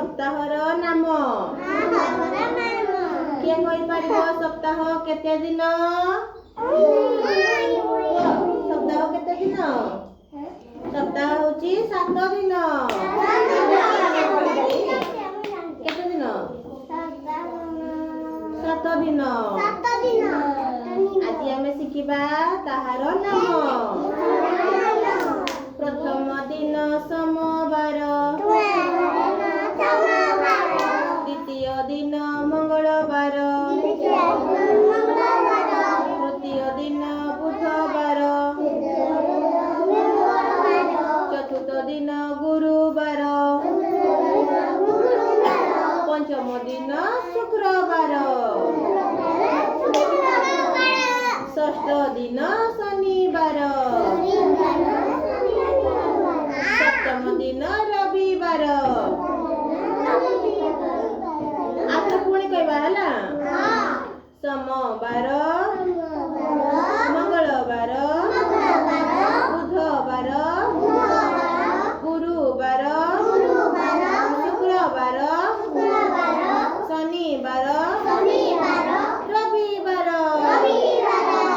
सप्ताहर नाम किए कहि पारिबो सप्ताह केते दिन सप्ताह केते दिन सप्ताह होची 7 दिन केते दिन 7 दिन आज आमे शिखिबा ताहार नाम प्रथम दिन सोमवार द्वितीय दिन मंगलवार तृतीय दिन बुधवार चतुर्थ दिन गुरुवार पंचम दिन शुक्रवार षष्ठ दिन शनिवार सप्तम दिन रविवार आप पुणी कहवा है सोमवार